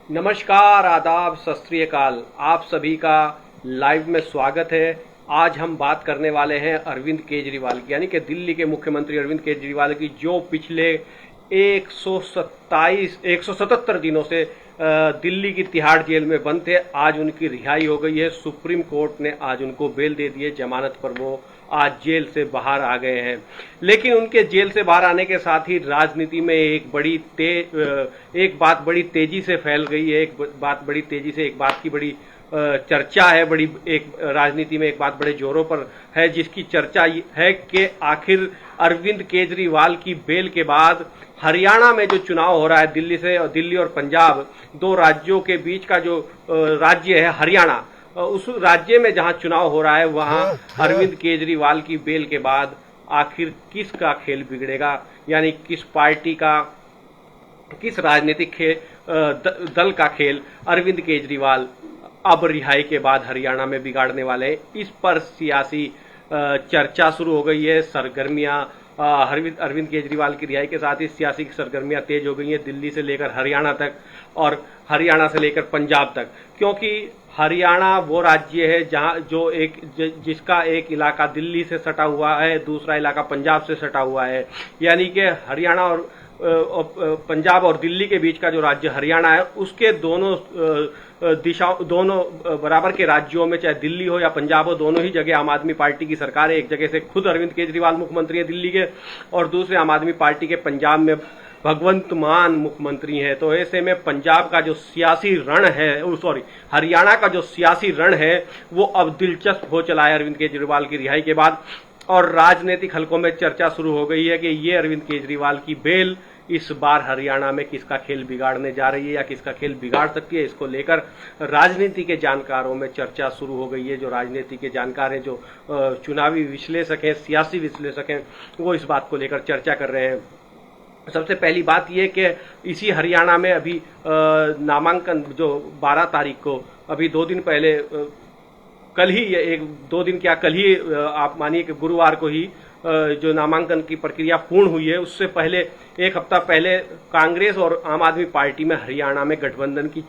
नमस्कार, आदाब, सत श्री अकाल। आप सभी का लाइव में स्वागत है। आज हम बात करने वाले हैं अरविंद केजरीवाल की, यानी कि दिल्ली के मुख्यमंत्री अरविंद केजरीवाल की, जो पिछले 177 दिनों से दिल्ली की तिहाड़ जेल में बंद थे। आज उनकी रिहाई हो गई है। सुप्रीम कोर्ट ने आज उनको बेल दे दी है, जमानत पर वो आज जेल से बाहर आ गए हैं। लेकिन उनके जेल से बाहर आने के साथ ही राजनीति में एक बात बड़ी तेजी से फैल गई है। एक बात की बड़ी चर्चा है। बड़ी एक राजनीति में एक बात बड़े जोरों पर है, जिसकी चर्चा है कि आखिर अरविंद केजरीवाल की बेल के बाद हरियाणा में जो चुनाव हो रहा है, दिल्ली और पंजाब, दो राज्यों के बीच का जो राज्य है हरियाणा, उस राज्य में जहां चुनाव हो रहा है, वहां अरविंद केजरीवाल की बेल के बाद आखिर किसका खेल बिगड़ेगा, यानी किस पार्टी का, किस राजनीतिक दल का खेल अरविंद केजरीवाल अब रिहाई के बाद हरियाणा में बिगाड़ने वाले हैं। इस पर सियासी चर्चा शुरू हो गई है। सरगर्मियां अरविंद केजरीवाल की रिहाई के साथ ही सियासी सरगर्मियां तेज हो गई हैं, दिल्ली से लेकर हरियाणा तक और हरियाणा से लेकर पंजाब तक। क्योंकि हरियाणा वो राज्य है जिसका एक इलाका दिल्ली से सटा हुआ है, दूसरा इलाका पंजाब से सटा हुआ है। यानी कि हरियाणा और पंजाब और दिल्ली के बीच का जो राज्य हरियाणा है, उसके दोनों बराबर के राज्यों में, चाहे दिल्ली हो या पंजाब हो, दोनों ही जगह आम आदमी पार्टी की सरकार है। एक जगह से खुद अरविंद केजरीवाल मुख्यमंत्री है दिल्ली के, और दूसरे आम आदमी पार्टी के पंजाब में भगवंत मान मुख्यमंत्री हैं। तो ऐसे में पंजाब का जो सियासी रण है, हरियाणा का जो सियासी रण है, वो अब दिलचस्प हो चला है अरविंद केजरीवाल की रिहाई के बाद। और राजनीतिक हलकों में चर्चा शुरू हो गई है कि ये अरविंद केजरीवाल की बेल इस बार हरियाणा में किसका खेल बिगाड़ने जा रही है या किसका खेल बिगाड़ सकती है। इसको लेकर राजनीति के जानकारों में चर्चा शुरू हो गई है। जो राजनीति के जानकार हैं, जो चुनावी विश्लेषक हैं, सियासी विश्लेषक हैं, वो इस बात को लेकर चर्चा कर रहे हैं। सबसे पहली बात यह कि इसी हरियाणा में अभी नामांकन जो 12 तारीख को, अभी 2 दिन पहले, कल ही आप मानिए कि गुरुवार को ही जो नामांकन की प्रक्रिया पूर्ण हुई है, उससे पहले एक हफ्ता पहले कांग्रेस और आम आदमी पार्टी में हरियाणा में गठबंधन की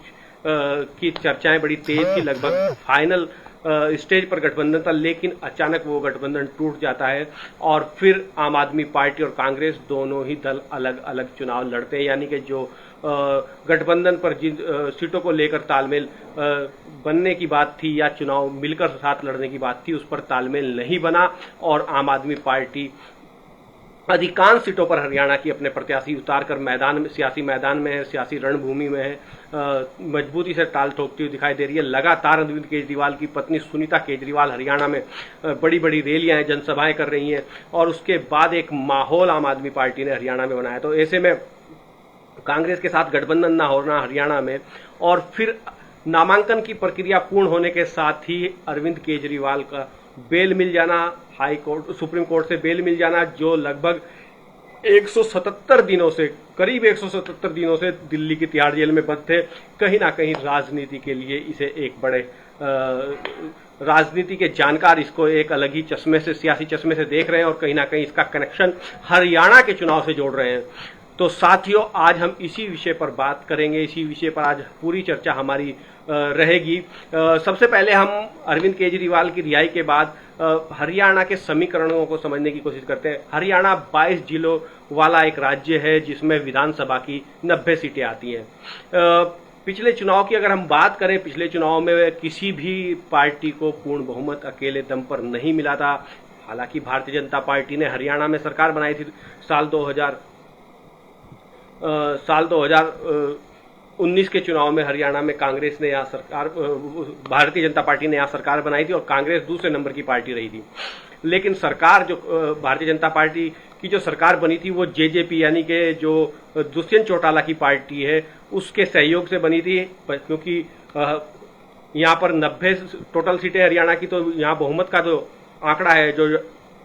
चर्चाएं बड़ी तेज थी। लगभग फाइनल स्टेज पर गठबंधन था, लेकिन अचानक वो गठबंधन टूट जाता है और फिर आम आदमी पार्टी और कांग्रेस दोनों ही दल अलग अलग चुनाव लड़ते हैं। यानी कि जो गठबंधन पर जिन सीटों को लेकर तालमेल बनने की बात थी या चुनाव मिलकर साथ लड़ने की बात थी, उस पर तालमेल नहीं बना और आम आदमी पार्टी अधिकांश सीटों पर हरियाणा की अपने प्रत्याशी उतारकर सियासी मैदान में है, सियासी रणभूमि में है, मजबूती से टाल ठोकती हुई दिखाई दे रही है। लगातार अरविंद केजरीवाल की पत्नी सुनीता केजरीवाल हरियाणा में बड़ी बड़ी रैलियां हैं, जनसभाएं कर रही हैं, और उसके बाद एक माहौल आम आदमी पार्टी ने हरियाणा में बनाया। तो ऐसे में कांग्रेस के साथ गठबंधन न होना हरियाणा में, और फिर नामांकन की प्रक्रिया पूर्ण होने के साथ ही अरविंद केजरीवाल का बेल मिल जाना, सुप्रीम कोर्ट से बेल मिल जाना, जो लगभग 177 दिनों से, करीब 177 दिनों से दिल्ली की तिहाड़ जेल में बंद थे। कहीं ना कहीं राजनीति के लिए इसे एक बड़े राजनीति के जानकार इसको एक अलग ही सियासी चश्मे से देख रहे हैं, और कहीं ना कहीं इसका कनेक्शन हरियाणा के चुनाव से जोड़ रहे हैं। तो साथियों, आज हम इसी विषय पर बात करेंगे, इसी विषय पर आज पूरी चर्चा हमारी रहेगी। सबसे पहले हम अरविंद केजरीवाल की रिहाई के बाद हरियाणा के समीकरणों को समझने की कोशिश करते हैं। हरियाणा 22 जिलों वाला एक राज्य है, जिसमें विधानसभा की 90 सीटें आती हैं। पिछले चुनाव की अगर हम बात करें, पिछले चुनाव में किसी भी पार्टी को पूर्ण बहुमत अकेले दम पर नहीं मिला था। हालांकि भारतीय जनता पार्टी ने हरियाणा में सरकार बनाई थी साल 2019 के चुनाव में। हरियाणा में कांग्रेस ने भारतीय जनता पार्टी ने यहाँ सरकार बनाई थी, और कांग्रेस दूसरे नंबर की पार्टी रही थी। लेकिन सरकार जो भारतीय जनता पार्टी की जो सरकार बनी थी, वो जेजेपी यानी कि जो दुष्यंत चौटाला की पार्टी है, उसके सहयोग से बनी थी। क्योंकि यहाँ पर 90 टोटल सीटें हरियाणा की, तो यहाँ बहुमत का जो आंकड़ा है, जो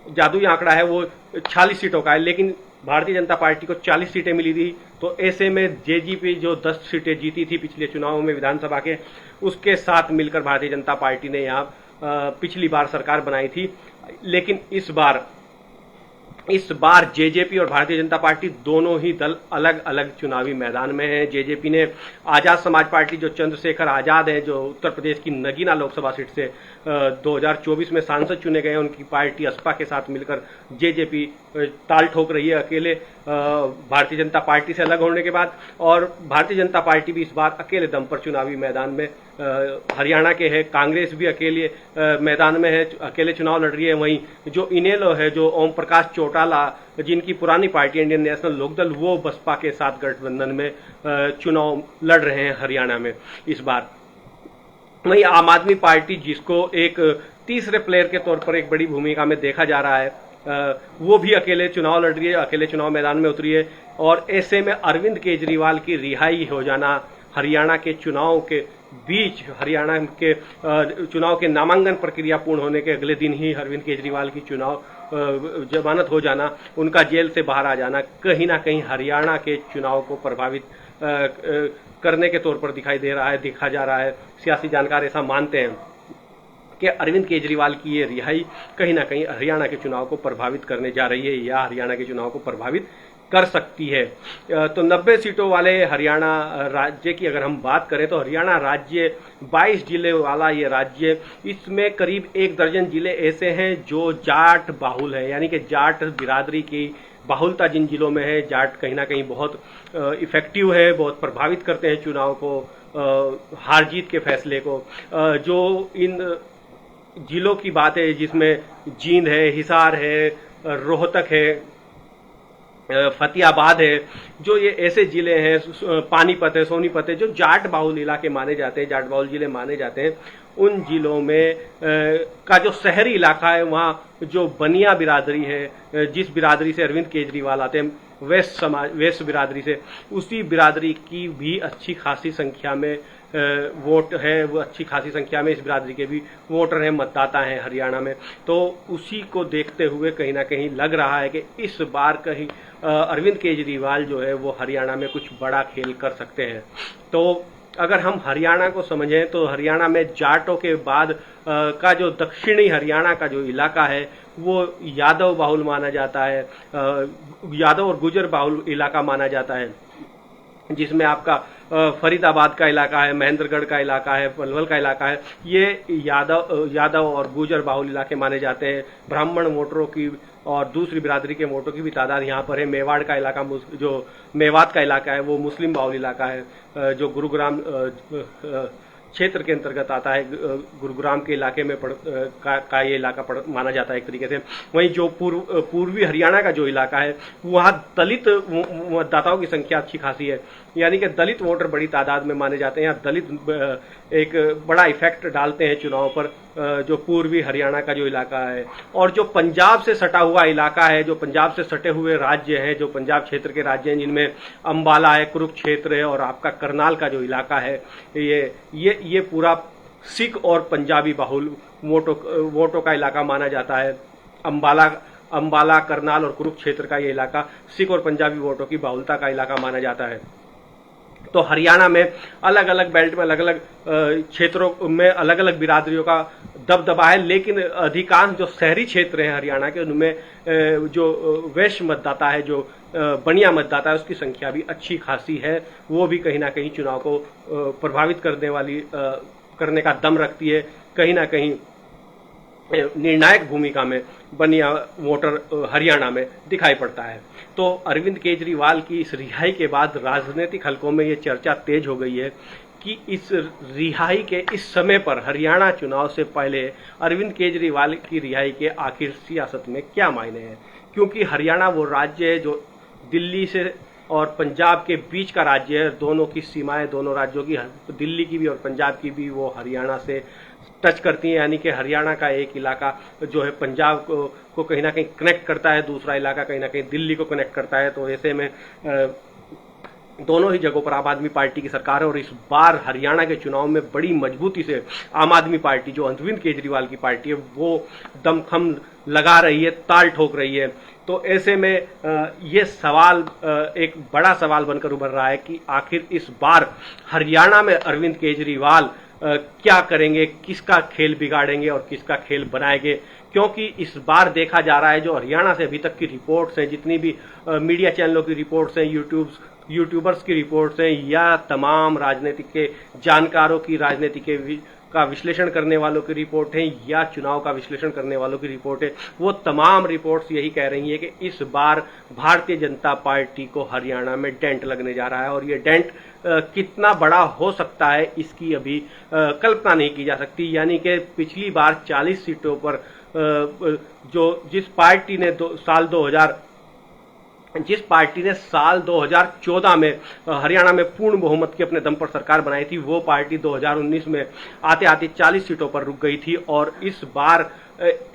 जादुई आंकड़ा है, वो 46 सीटों का है। लेकिन भारतीय जनता पार्टी को 40 सीटें मिली थी। तो ऐसे में जेजेपी जो 10 सीटें जीती थी पिछले चुनावों में विधानसभा के, उसके साथ मिलकर भारतीय जनता पार्टी ने यहाँ पिछली बार सरकार बनाई थी। लेकिन इस बार इस बार जेजेपी और भारतीय जनता पार्टी दोनों ही दल अलग अलग चुनावी मैदान में हैं। जेजेपी ने आजाद समाज पार्टी, जो चंद्रशेखर आजाद है, जो उत्तर प्रदेश की नगीना लोकसभा सीट से 2024 में सांसद चुने गए हैं, उनकी पार्टी असपा के साथ मिलकर जेजेपी ताल ठोक रही है अकेले भारतीय जनता पार्टी से अलग होने के बाद। और भारतीय जनता पार्टी भी इस बार अकेले दम पर चुनावी मैदान में हरियाणा के है। कांग्रेस भी अकेले मैदान में है, अकेले चुनाव लड़ रही है। वहीं जो इनेलो है, जो ओम प्रकाश चौटाला, जिनकी पुरानी पार्टी इंडियन नेशनल लोकदल, वो बसपा के साथ गठबंधन में चुनाव लड़ रहे हैं हरियाणा में इस बार। वहीं आम आदमी पार्टी, जिसको एक तीसरे प्लेयर के तौर पर एक बड़ी भूमिका में देखा जा रहा है, वो भी अकेले चुनाव लड़ रही है, अकेले चुनाव मैदान में उतरी है। और ऐसे में अरविंद केजरीवाल की रिहाई हो जाना हरियाणा के चुनाव के बीच, हरियाणा के चुनाव के नामांकन प्रक्रिया पूर्ण होने के अगले दिन ही अरविंद केजरीवाल की चुनाव जमानत हो जाना, उनका जेल से बाहर आ जाना, कहीं ना कहीं हरियाणा के चुनाव को प्रभावित करने के तौर पर दिखाई दे रहा है, देखा जा रहा है। सियासी जानकार ऐसा मानते हैं कि अरविंद केजरीवाल की ये रिहाई कहीं ना कहीं हरियाणा के चुनाव को प्रभावित करने जा रही है या हरियाणा के चुनाव को प्रभावित कर सकती है। तो 90 सीटों वाले हरियाणा राज्य की अगर हम बात करें तो हरियाणा राज्य 22 जिले वाला ये राज्य, इसमें करीब 1 दर्जन जिले ऐसे हैं जो जाट बाहुल है, यानी कि जाट बिरादरी की बाहुलता जिन जिलों में है। जाट कहीं ना कहीं बहुत इफेक्टिव है, बहुत प्रभावित करते हैं चुनाव को, हार जीत के फैसले को। जो इन जिलों की बात है जिसमें जींद है, हिसार है, रोहतक है, फतेहाबाद है, जो ये ऐसे जिले हैं, पानीपत है, सोनीपत है, जो जाट बाहुल इलाके माने जाते हैं, जाट बाहुल जिले माने जाते हैं, उन जिलों में का जो शहरी इलाका है, वहाँ जो बनिया बिरादरी है, जिस बिरादरी से अरविंद केजरीवाल आते हैं, वेस्ट बिरादरी से, उसी बिरादरी की भी अच्छी खासी संख्या में वोट है, वो अच्छी खासी संख्या में इस बिरादरी के भी वोटर हैं, मतदाता हैं हरियाणा में। तो उसी को देखते हुए कहीं ना कहीं लग रहा है कि इस बार कहीं अरविंद केजरीवाल जो है वो हरियाणा में कुछ बड़ा खेल कर सकते हैं। तो अगर हम हरियाणा को समझें तो हरियाणा में जाटों के बाद का जो दक्षिणी हरियाणा का जो इलाका है वो यादव बाहुल माना जाता है, यादव और गुजर बाहुल इलाका माना जाता है, जिसमें आपका फरीदाबाद का इलाका है, महेंद्रगढ़ का इलाका है, पलवल का इलाका है, ये यादव और गुजर बाहुल इलाके माने जाते हैं। ब्राह्मण वोटरों की और दूसरी बिरादरी के वोटों की भी तादाद यहाँ पर है। मेवाड़ का इलाका, जो मेवात का इलाका है, वो मुस्लिम बाहुल इलाका है, जो गुरुग्राम क्षेत्र के अंतर्गत आता है। गुरुग्राम के इलाके में का ये इलाका माना जाता है एक तरीके से। वहीं जो पूर्वी हरियाणा का जो इलाका है, वहाँ दलित मतदाताओं की संख्या अच्छी खासी है, यानी कि दलित वोटर बड़ी तादाद में माने जाते हैं। यहाँ दलित एक बड़ा इफेक्ट डालते हैं चुनाव पर, जो पूर्वी हरियाणा का जो इलाका है। और जो पंजाब से सटा हुआ इलाका है, जो पंजाब से सटे हुए राज्य हैं, जो पंजाब क्षेत्र के राज्य हैं, जिनमें अंबाला है, कुरुक्षेत्र है और आपका करनाल का जो इलाका है, ये पूरा सिख और पंजाबी बाहुल वोटों का इलाका माना जाता है। अंबाला, करनाल और कुरुक्षेत्र का ये इलाका सिख और पंजाबी वोटों की बाहुलता का इलाका माना जाता है। तो हरियाणा में अलग अलग बेल्ट में अलग अलग क्षेत्रों में अलग अलग बिरादरियों का दबदबा है, लेकिन अधिकांश जो शहरी क्षेत्र हैं हरियाणा के, उनमें जो वैश्य मतदाता है, जो बनिया मतदाता है, उसकी संख्या भी अच्छी खासी है। वो भी कहीं ना कहीं चुनाव को प्रभावित करने का दम रखती है। कहीं ना कहीं निर्णायक भूमिका में बनिया वोटर हरियाणा में दिखाई पड़ता है। तो अरविंद केजरीवाल की इस रिहाई के बाद राजनीतिक हलकों में ये चर्चा तेज हो गई है कि इस रिहाई के इस समय पर हरियाणा चुनाव से पहले अरविंद केजरीवाल की रिहाई के आखिर सियासत में क्या मायने हैं, क्योंकि हरियाणा वो राज्य है जो दिल्ली से और पंजाब के बीच का राज्य है। दोनों की सीमाएं, दोनों राज्यों की, दिल्ली की भी और पंजाब की भी, वो हरियाणा से टच करती हैं, यानी कि हरियाणा का एक इलाका जो है पंजाब को कहीं ना कहीं कनेक्ट करता है, दूसरा इलाका कहीं ना कहीं दिल्ली को कनेक्ट करता है। तो ऐसे में दोनों ही जगहों पर आम आदमी पार्टी की सरकार है और इस बार हरियाणा के चुनाव में बड़ी मजबूती से आम आदमी पार्टी, जो अरविंद केजरीवाल की पार्टी है, वो दमखम लगा रही है, ताल ठोक रही है। तो ऐसे में ये सवाल एक बड़ा सवाल बनकर उभर रहा है कि आखिर इस बार हरियाणा में अरविंद केजरीवाल क्या करेंगे, किसका खेल बिगाड़ेंगे और किसका खेल बनाएंगे, क्योंकि इस बार देखा जा रहा है जो हरियाणा से अभी तक की रिपोर्ट्स हैं, जितनी भी मीडिया चैनलों की रिपोर्ट्स हैं, यूट्यूबर्स की रिपोर्ट्स हैं, या तमाम राजनीतिक के जानकारों की, राजनीति के का विश्लेषण करने वालों की रिपोर्ट है, या चुनाव का विश्लेषण करने वालों की रिपोर्ट है, वो तमाम रिपोर्ट्स यही कह रही है कि इस बार भारतीय जनता पार्टी को हरियाणा में डेंट लगने जा रहा है। और ये डेंट कितना बड़ा हो सकता है इसकी अभी कल्पना नहीं की जा सकती। यानी कि पिछली बार 40 सीटों पर जिस पार्टी ने साल 2014 में हरियाणा में पूर्ण बहुमत की अपने दम पर सरकार बनाई थी, वो पार्टी 2019 में आते आते 40 सीटों पर रुक गई थी। और इस बार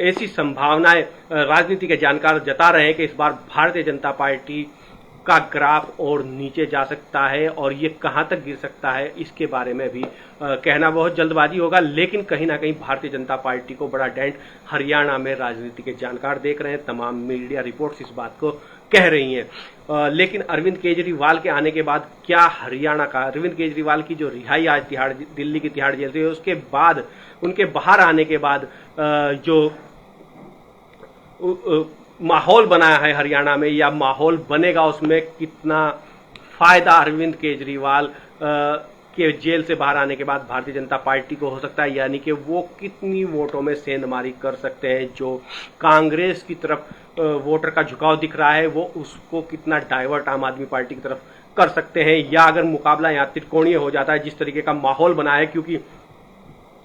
ऐसी संभावनाएं राजनीति के जानकार जता रहे हैं कि इस बार भारतीय जनता पार्टी का ग्राफ और नीचे जा सकता है, और ये कहां तक गिर सकता है इसके बारे में भी कहना बहुत जल्दबाजी होगा। लेकिन कहीं ना कहीं भारतीय जनता पार्टी को बड़ा डेंट हरियाणा में राजनीति के जानकार देख रहे हैं, तमाम मीडिया रिपोर्ट्स इस बात को कह रही हैं। लेकिन अरविंद केजरीवाल के आने के बाद क्या हरियाणा का, अरविंद केजरीवाल की जो रिहाई आज दिल्ली की तिहाड़ जेल से, उसके बाद उनके बाहर आने के बाद जो माहौल बना है हरियाणा में, या माहौल बनेगा, उसमें कितना फायदा अरविंद केजरीवाल के जेल से बाहर आने के बाद भारतीय जनता पार्टी को हो सकता है, यानी कि वो कितनी वोटों में सेंधमारी कर सकते हैं। जो कांग्रेस की तरफ वोटर का झुकाव दिख रहा है, वो उसको कितना डाइवर्ट आम आदमी पार्टी की तरफ कर सकते हैं, या अगर मुकाबला यहां त्रिकोणीय हो जाता है जिस तरीके का माहौल बना है, क्योंकि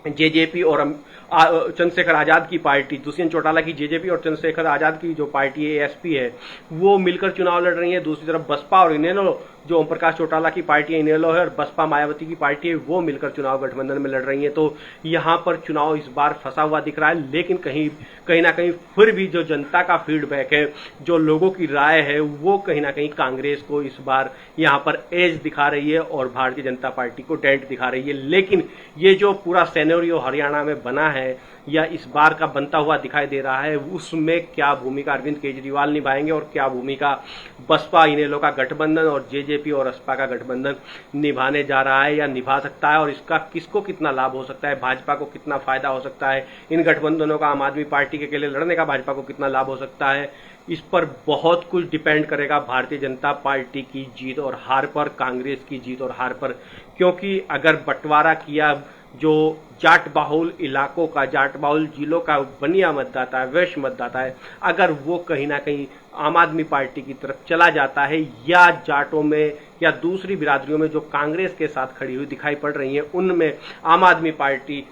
जेजेपी और चंद्रशेखर आजाद की पार्टी, दुष्यंत चौटाला की जेजेपी और चंद्रशेखर आजाद की जो पार्टी एएसपी है, वो मिलकर चुनाव लड़ रही है। दूसरी तरफ बसपा और इनेलो, जो ओम प्रकाश चौटाला की पार्टी इनेलो है, और बसपा मायावती की पार्टी है, वो मिलकर चुनाव गठबंधन में लड़ रही है। तो यहां पर चुनाव इस बार फंसा हुआ दिख रहा है। लेकिन कहीं ना कहीं फिर भी जो जनता का फीडबैक है, जो लोगों की राय है, वो कहीं ना कहीं कांग्रेस को इस बार यहां पर एज दिखा रही है और भारतीय जनता पार्टी को डेंट दिखा रही है। लेकिन ये जो पूरा सिनेरियो हरियाणा में बना है, या इस बार का बनता हुआ दिखाई दे रहा है, उसमें क्या भूमिका अरविंद केजरीवाल निभाएंगे और क्या भूमिका बसपा इनेलो का गठबंधन और जेजेपी और असपा का गठबंधन निभाने जा रहा है या निभा सकता है, और इसका किसको कितना लाभ हो सकता है, भाजपा को कितना फायदा हो सकता है इन गठबंधनों का, आम आदमी पार्टी के अकेले लड़ने का भाजपा को कितना लाभ हो सकता है, इस पर बहुत कुछ डिपेंड करेगा भारतीय जनता पार्टी की जीत और हार पर, कांग्रेस की जीत और हार पर। क्योंकि अगर बंटवारा किया जो जाट बाहुल इलाकों का, जाट बाहुल जिलों का बनिया मतदाता है, वैश्य मतदाता है, अगर वो कहीं ना कहीं आम आदमी पार्टी की तरफ चला जाता है, या जाटों में या दूसरी बिरादरियों में जो कांग्रेस के साथ खड़ी हुई दिखाई पड़ रही है, उनमें आम आदमी पार्टी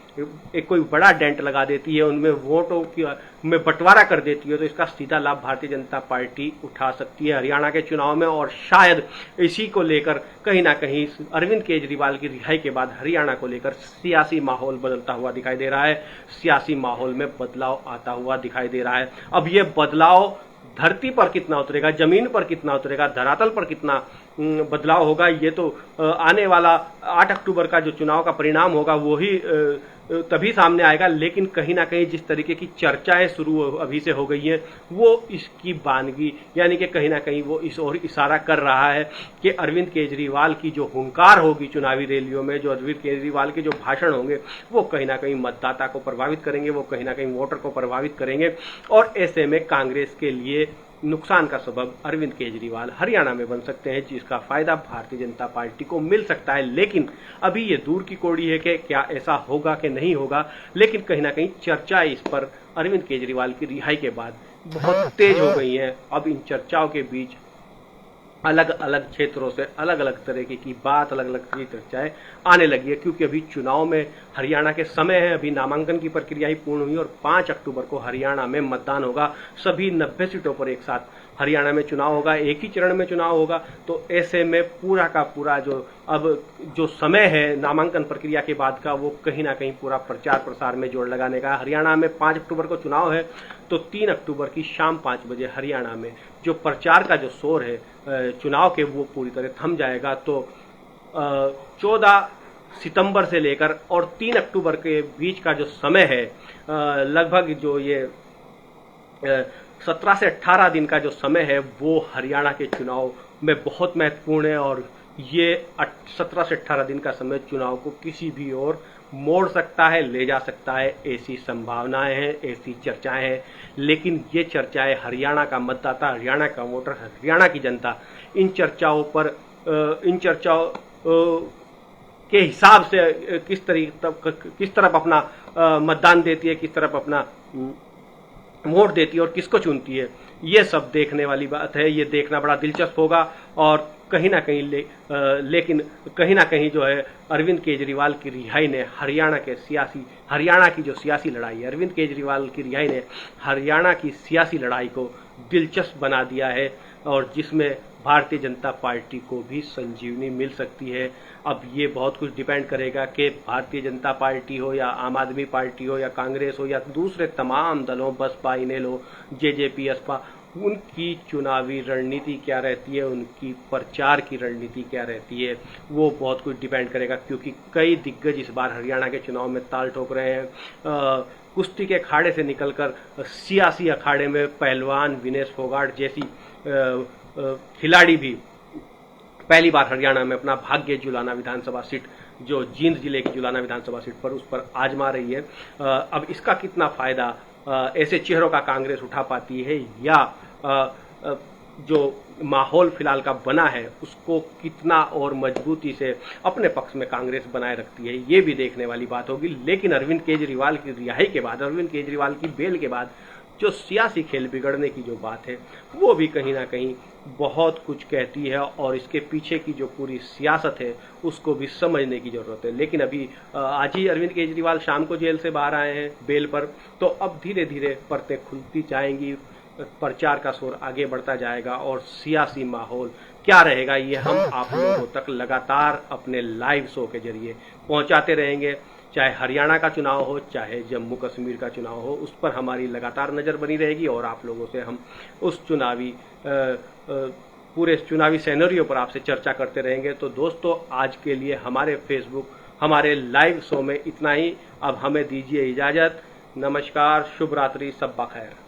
एक कोई बड़ा डेंट लगा देती है, उनमें वोटों की में बंटवारा कर देती है, तो इसका सीधा लाभ भारतीय जनता पार्टी उठा सकती है हरियाणा के चुनाव में। और शायद इसी को लेकर कहीं ना कहीं अरविंद केजरीवाल की रिहाई के बाद हरियाणा को लेकर सियासी माहौल बदलता हुआ दिखाई दे रहा है, सियासी माहौल में बदलाव आता हुआ दिखाई दे रहा है। अब ये बदलाव धरती पर कितना उतरेगा, जमीन पर कितना उतरेगा, धरातल पर कितना बदलाव होगा, ये तो आने वाला 8 अक्टूबर का जो चुनाव का परिणाम होगा वो ही तभी सामने आएगा। लेकिन कहीं ना कहीं जिस तरीके की चर्चाएं शुरू अभी से हो गई हैं, वो इसकी बानगी, यानी कि कहीं ना कहीं वो इस ओर इशारा कर रहा है कि अरविंद केजरीवाल की जो हुंकार होगी चुनावी रैलियों में, जो अरविंद केजरीवाल के जो भाषण होंगे, वो कहीं ना कहीं मतदाता को प्रभावित करेंगे, वो कहीं ना कहीं वोटर को प्रभावित करेंगे, और ऐसे में कांग्रेस के लिए नुकसान का सबब अरविंद केजरीवाल हरियाणा में बन सकते हैं, जिसका फायदा भारतीय जनता पार्टी को मिल सकता है। लेकिन अभी ये दूर की कौड़ी है कि क्या ऐसा होगा कि नहीं होगा। लेकिन कहीं ना कहीं चर्चा इस पर अरविंद केजरीवाल की रिहाई के बाद बहुत तेज हो गई है। अब इन चर्चाओं के बीच अलग अलग क्षेत्रों से अलग अलग तरीके की बात, अलग अलग की चर्चाएं आने लगी है, क्योंकि अभी चुनाव में हरियाणा के समय है, अभी नामांकन की प्रक्रिया ही पूर्ण हुई और 5 अक्टूबर को हरियाणा में मतदान होगा। सभी 90 सीटों पर एक साथ हरियाणा में चुनाव होगा, एक ही चरण में चुनाव होगा। तो ऐसे में पूरा का पूरा जो समय है नामांकन प्रक्रिया के बाद का, वो कहीं ना कहीं पूरा प्रचार प्रसार में जोड़ लगाने का। हरियाणा में 5 अक्टूबर को चुनाव है, तो 3 अक्टूबर की शाम 5 बजे हरियाणा में जो प्रचार का जो शोर है चुनाव के, वो पूरी तरह थम जाएगा। तो 14 सितंबर से लेकर और 3 अक्टूबर के बीच का जो समय है, लगभग जो ये 17 से 18 दिन का जो समय है, वो हरियाणा के चुनाव में बहुत महत्वपूर्ण है। और ये 17 से 18 दिन का समय चुनाव को किसी भी ओर मोड़ सकता है, ले जा सकता है, ऐसी संभावनाएं हैं, ऐसी चर्चाएं हैं। लेकिन ये चर्चाएं हरियाणा का मतदाता, हरियाणा का वोटर, हरियाणा की जनता इन चर्चाओं के हिसाब से किस तरफ अपना मतदान देती है, किस तरफ अपना वोट देती है और किसको चुनती है, ये सब देखने वाली बात है। ये देखना बड़ा दिलचस्प होगा और कहीं ना कहीं लेकिन कहीं ना कहीं जो है अरविंद केजरीवाल की रिहाई ने हरियाणा की जो सियासी लड़ाई है, अरविंद केजरीवाल की रिहाई ने हरियाणा की सियासी लड़ाई को दिलचस्प बना दिया है और जिसमें भारतीय जनता पार्टी को भी संजीवनी मिल सकती है। अब ये बहुत कुछ डिपेंड करेगा कि भारतीय जनता पार्टी हो या आम आदमी पार्टी हो या कांग्रेस हो या दूसरे तमाम दलों, बसपा, इनेलो, जेजेपी, असपा, उनकी चुनावी रणनीति क्या रहती है, उनकी प्रचार की रणनीति क्या रहती है, वो बहुत कुछ डिपेंड करेगा। क्योंकि कई दिग्गज इस बार हरियाणा के चुनाव में ताल ठोक रहे हैं। कुश्ती के अखाड़े से निकलकर सियासी अखाड़े में पहलवान विनेश फोगाट जैसी खिलाड़ी भी पहली बार हरियाणा में अपना भाग्य जुलाना विधानसभा सीट, जो जींद जिले की जुलाना विधानसभा सीट पर, उस पर आजमा रही है। अब इसका कितना फायदा ऐसे चेहरों का कांग्रेस उठा पाती है या जो माहौल फिलहाल का बना है उसको कितना और मजबूती से अपने पक्ष में कांग्रेस बनाए रखती है, ये भी देखने वाली बात होगी। लेकिन अरविंद केजरीवाल की रिहाई के बाद, अरविंद केजरीवाल की बेल के बाद जो सियासी खेल बिगड़ने की जो बात है वो भी कहीं ना कहीं बहुत कुछ कहती है और इसके पीछे की जो पूरी सियासत है उसको भी समझने की जरूरत है। लेकिन अभी आज ही अरविंद केजरीवाल शाम को जेल से बाहर आए हैं बेल पर, तो अब धीरे धीरे परतें खुलती जाएंगी, प्रचार का शोर आगे बढ़ता जाएगा और सियासी माहौल क्या रहेगा ये हम आप लोगों तक लगातार अपने लाइव शो के जरिए पहुंचाते रहेंगे। चाहे हरियाणा का चुनाव हो, चाहे जम्मू कश्मीर का चुनाव हो, उस पर हमारी लगातार नजर बनी रहेगी और आप लोगों से हम उस पूरे चुनावी सिनेरियो पर आपसे चर्चा करते रहेंगे। तो दोस्तों, आज के लिए हमारे लाइव शो में इतना ही। अब हमें दीजिए इजाजत। नमस्कार, शुभ रात्रि, सब बखैर।